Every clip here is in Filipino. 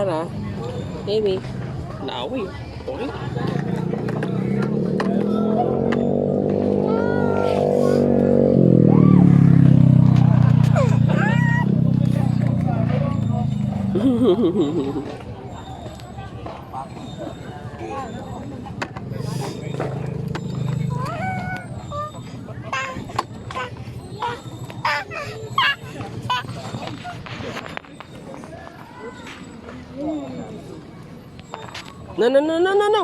Tara. Baby. Naaway. Okay. No, no, no, no, no, no.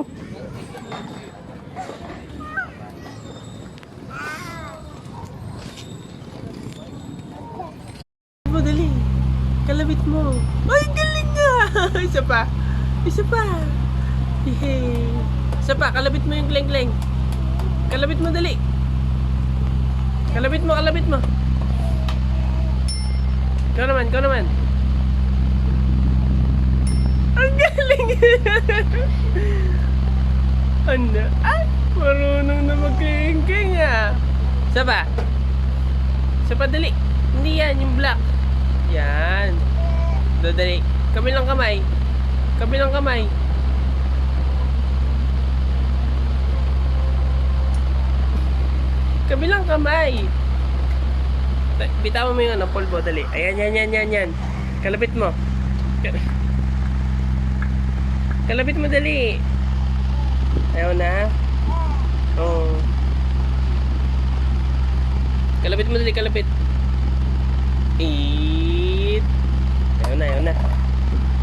Dali. Kalabit mo. Ay, galing nga. Isa pa. Isa pa. Yay. Isa pa. Kalabit mo yung kleng-kleng. Kalabit mo, dali. Kalabit mo, kalabit mo. Ikaw naman, ikaw naman. Ang galing. Ano? Ay, marunong na mag-kleng-kleng ah. Isa pa. Isa pa, dali. Hindi yan, yung black. Yan. Dali. Kabilang kamay. Kabilang kamay. Kabilang kamay. Bitawan mo yung ano, polvo, dali. Ayan, yan. Kalabit mo. Kalabit mo, dali. Ayaw na. Oo. Kalabit mo, dali, kalabit.